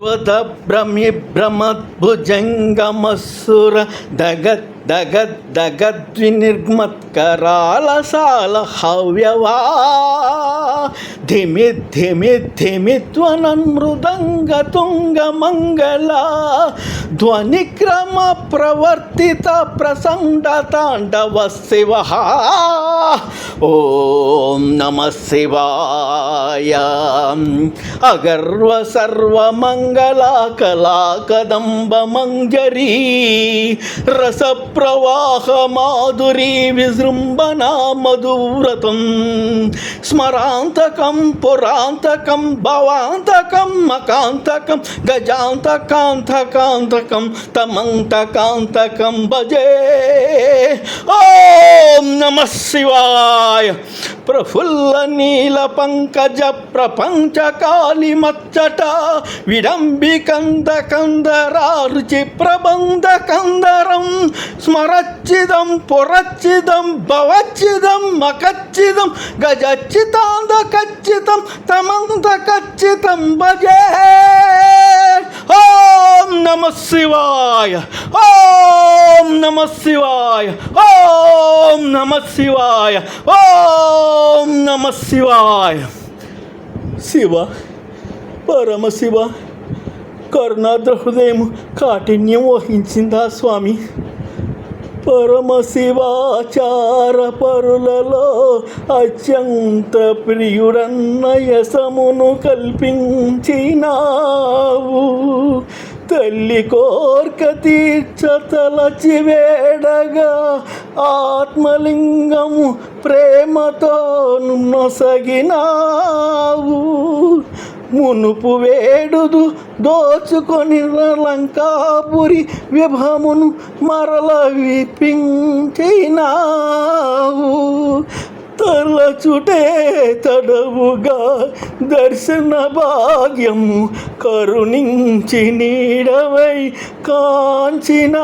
त्वदभ्रमिभ्रमद्भुजङ्गमसुर दगद्दगद्दगद्विनिर्मत्करालसाल हव्यवा धिमिद्धिमिद्धिमित्वनन्मृदङ्गतुङ्गमङ्गला ध्वनिक्रमप्रवर्तित प्रसण्डताण्डवशिवः ॐ नमः शिवाय। अगर्व सर्वमङ्गला कला कदम्ब मंजरी रसप्रवाह माधुरी विजृंभणा मधुव्रतं स्मरान्तकं पुरान्तकं भवान्तकं मकान्तकं गजान्तकान्तकान्तकं तमन्तकान्तकं भजे। ॐ नमः शिवाय। प्रफुल्ल नील पंकज प्रपंच काली मच्चट विडंबिकंद कंदरा रुचि प्रबंध कंदरम स्मरच्चिदं पुरच्चिदं भवच्चिदं मकच्चिदं गजच्चितांद कच्चितं तमंद कच्चितं भजे। ओम नमः शिवाय। ओम नमः शिवाय। ओम नमः शिवाय। ओम नमः शिवाय। శివ పరమశివ కరుణాద్ర హృదయం కాఠిన్యం వహించిందా స్వామి? పరమశివాచార పరులలో అత్యంత ప్రియుడన్న యసమును కల్పించినావు. తల్లి కోర్క తీర్చతలచి వేడగా ఆత్మలింగము ప్రేమతో నొసగినావు. మునుపు వేడుదు దోచుకొని లంకాపురి విభమును మరల విపించినావు. తలచుటే తడవుగా దర్శన భాగ్యము కరుణించి నీడవై కాంచినావు.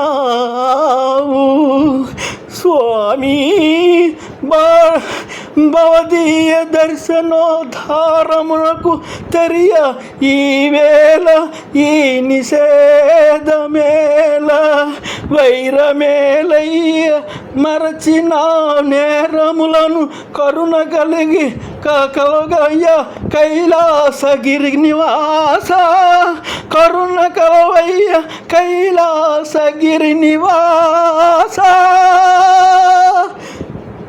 స్వామి భవదీయ దర్శనోద్ధారమునకు తెరియ ఈ వేళ ఈ నిషేధమేళ వైరమేలయ్య మరచిన నేరములను కరుణ కలిగి కలగయ్య కైలాసగిరి నివాస కరుణ కలవయ్య కైలాసగిరి నివాస.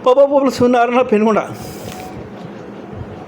బాబా బాబులు సున్నారన్న పెనుగొండ.